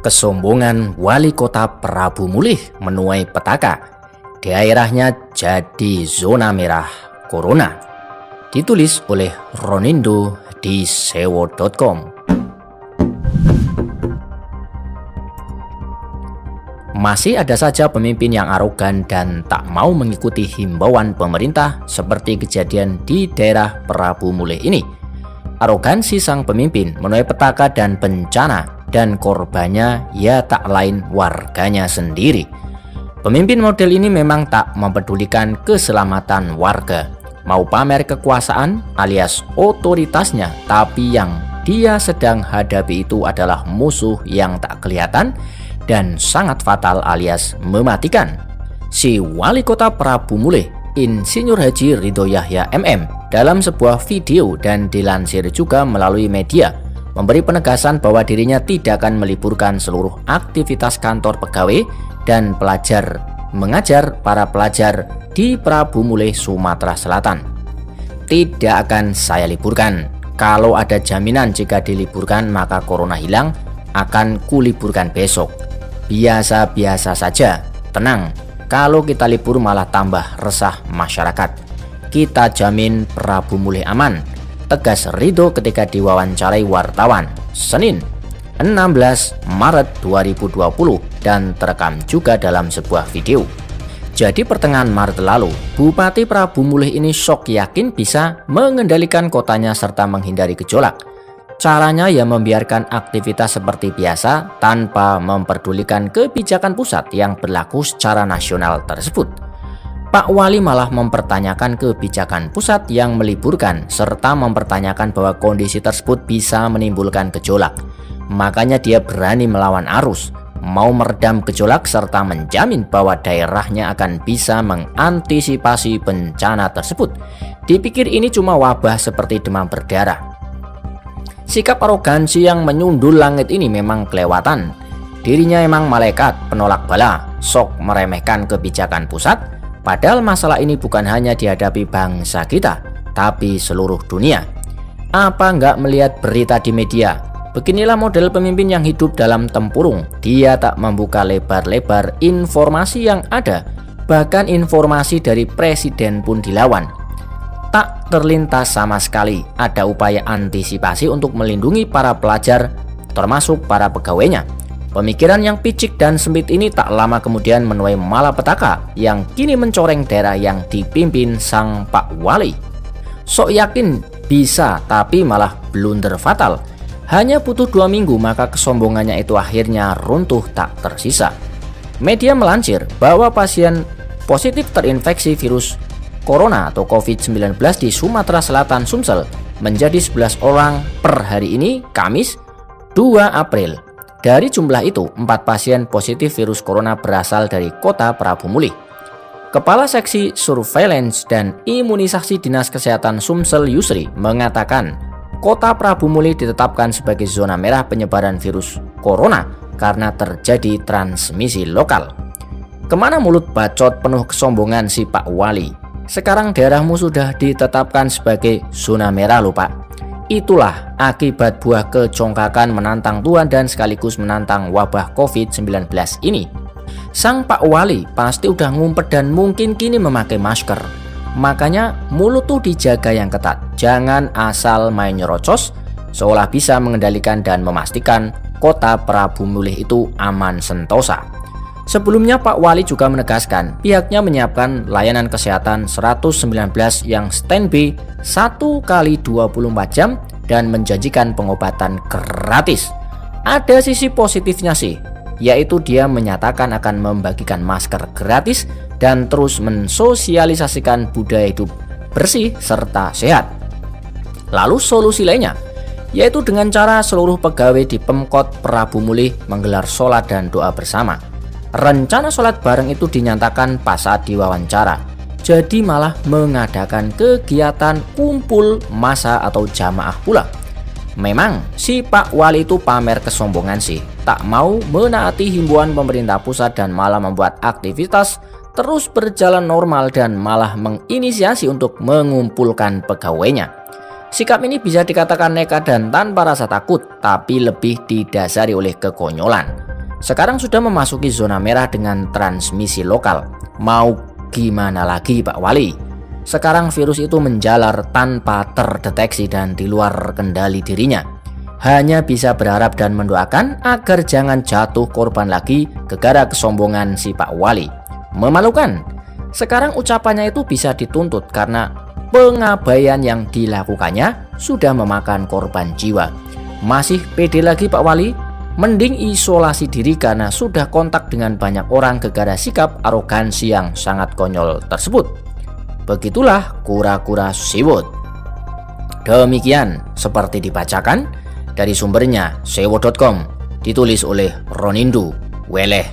Kesombongan Wali Kota Prabu Mulih menuai petaka. Daerahnya jadi zona merah corona. Ditulis oleh Ronindo di sewo.com. Masih ada saja pemimpin yang arogan dan tak mau mengikuti himbauan pemerintah seperti kejadian di daerah Prabu Mulih ini. Arogansi sang pemimpin menuai petaka dan bencana, dan korbannya ya tak lain warganya sendiri. Pemimpin model ini memang tak mempedulikan keselamatan warga, mau pamer kekuasaan alias otoritasnya, tapi yang dia sedang hadapi itu adalah musuh yang tak kelihatan dan sangat fatal alias mematikan. Si Wali Kota Prabu Mulih, Insinyur Haji Ridho Yahya MM, dalam sebuah video dan dilansir juga melalui media, memberi penegasan bahwa dirinya tidak akan meliburkan seluruh aktivitas kantor pegawai dan pelajar mengajar para pelajar di Prabu Mulih, Sumatera Selatan. Tidak akan saya liburkan. Kalau ada jaminan jika diliburkan maka corona hilang, akan kuliburkan besok. Biasa-biasa saja, tenang. Kalau kita libur malah tambah resah masyarakat. Kita jamin Prabu Mulih aman, tegas Ridho ketika diwawancarai wartawan Senin 16 Maret 2020 dan terekam juga dalam sebuah video. Jadi pertengahan Maret lalu, Bupati Prabu Mulih ini syok yakin bisa mengendalikan kotanya serta menghindari gejolak. Caranya ya membiarkan aktivitas seperti biasa tanpa memperdulikan kebijakan pusat yang berlaku secara nasional tersebut. Pak Wali malah mempertanyakan kebijakan pusat yang meliburkan serta mempertanyakan bahwa kondisi tersebut bisa menimbulkan gejolak. Makanya dia berani melawan arus, mau meredam gejolak serta menjamin bahwa daerahnya akan bisa mengantisipasi bencana tersebut. Dipikir ini cuma wabah seperti demam berdarah. Sikap arogansi yang menyundul langit ini memang kelewatan. Dirinya emang malaikat penolak bala, sok meremehkan kebijakan pusat, padahal masalah ini bukan hanya dihadapi bangsa kita, tapi seluruh dunia. Apa nggak melihat berita di media? Beginilah model pemimpin yang hidup dalam tempurung. Dia tak membuka lebar-lebar informasi yang ada, bahkan informasi dari presiden pun dilawan. Tak terlintas sama sekali ada upaya antisipasi untuk melindungi para pelajar, termasuk para pegawainya. Pemikiran yang picik dan sempit ini tak lama kemudian menuai malapetaka yang kini mencoreng daerah yang dipimpin sang Pak Wali. Sok yakin bisa, tapi malah blunder fatal. Hanya butuh 2 minggu maka kesombongannya itu akhirnya runtuh tak tersisa. Media melansir bahwa pasien positif terinfeksi virus Corona atau COVID-19 di Sumatera Selatan Sumsel menjadi 11 orang per hari ini, Kamis 2 April. Dari jumlah itu, 4 pasien positif virus corona berasal dari kota Prabu Mulih. Kepala Seksi Surveillance dan Imunisasi Dinas Kesehatan Sumsel Yusri mengatakan, kota Prabu Mulih ditetapkan sebagai zona merah penyebaran virus corona karena terjadi transmisi lokal. Kemana mulut bacot penuh kesombongan si Pak Wali? Sekarang daerahmu sudah ditetapkan sebagai zona merah loh Pak. Itulah akibat buah kecongkakan menantang Tuhan dan sekaligus menantang wabah COVID-19 ini. Sang Pak Wali pasti udah ngumpet dan mungkin kini memakai masker. Makanya mulut tuh dijaga yang ketat. Jangan asal main nyerocos seolah bisa mengendalikan dan memastikan kota Prabu Mulih itu aman sentosa. Sebelumnya Pak Wali juga menegaskan pihaknya menyiapkan layanan kesehatan 119 yang standby 1x24 jam dan menjanjikan pengobatan gratis. Ada sisi positifnya sih, yaitu dia menyatakan akan membagikan masker gratis dan terus mensosialisasikan budaya hidup bersih serta sehat. Lalu solusi lainnya, yaitu dengan cara seluruh pegawai di Pemkot Prabu Mulih menggelar sholat dan doa bersama. Rencana sholat bareng itu dinyatakan pas saat diwawancara, jadi malah mengadakan kegiatan kumpul massa atau jamaah pula. Memang si Pak Wali itu pamer kesombongan sih, tak mau menaati himbauan pemerintah pusat dan malah membuat aktivitas terus berjalan normal dan malah menginisiasi untuk mengumpulkan pegawainya. Sikap ini bisa dikatakan nekat dan tanpa rasa takut, tapi lebih didasari oleh kekonyolan. Sekarang sudah memasuki zona merah dengan transmisi lokal. Mau gimana lagi Pak Wali? Sekarang virus itu menjalar tanpa terdeteksi dan di luar kendali dirinya. Hanya bisa berharap dan mendoakan agar jangan jatuh korban lagi gara-gara kesombongan si Pak Wali. Memalukan. Sekarang ucapannya itu bisa dituntut karena pengabaian yang dilakukannya sudah memakan korban jiwa. Masih pede lagi Pak Wali? Mending isolasi diri karena sudah kontak dengan banyak orang gara-gara sikap arogansi yang sangat konyol tersebut. Begitulah kura-kura siwut. Demikian seperti dibacakan dari sumbernya sewo.com, ditulis oleh Ronindu. Weleh.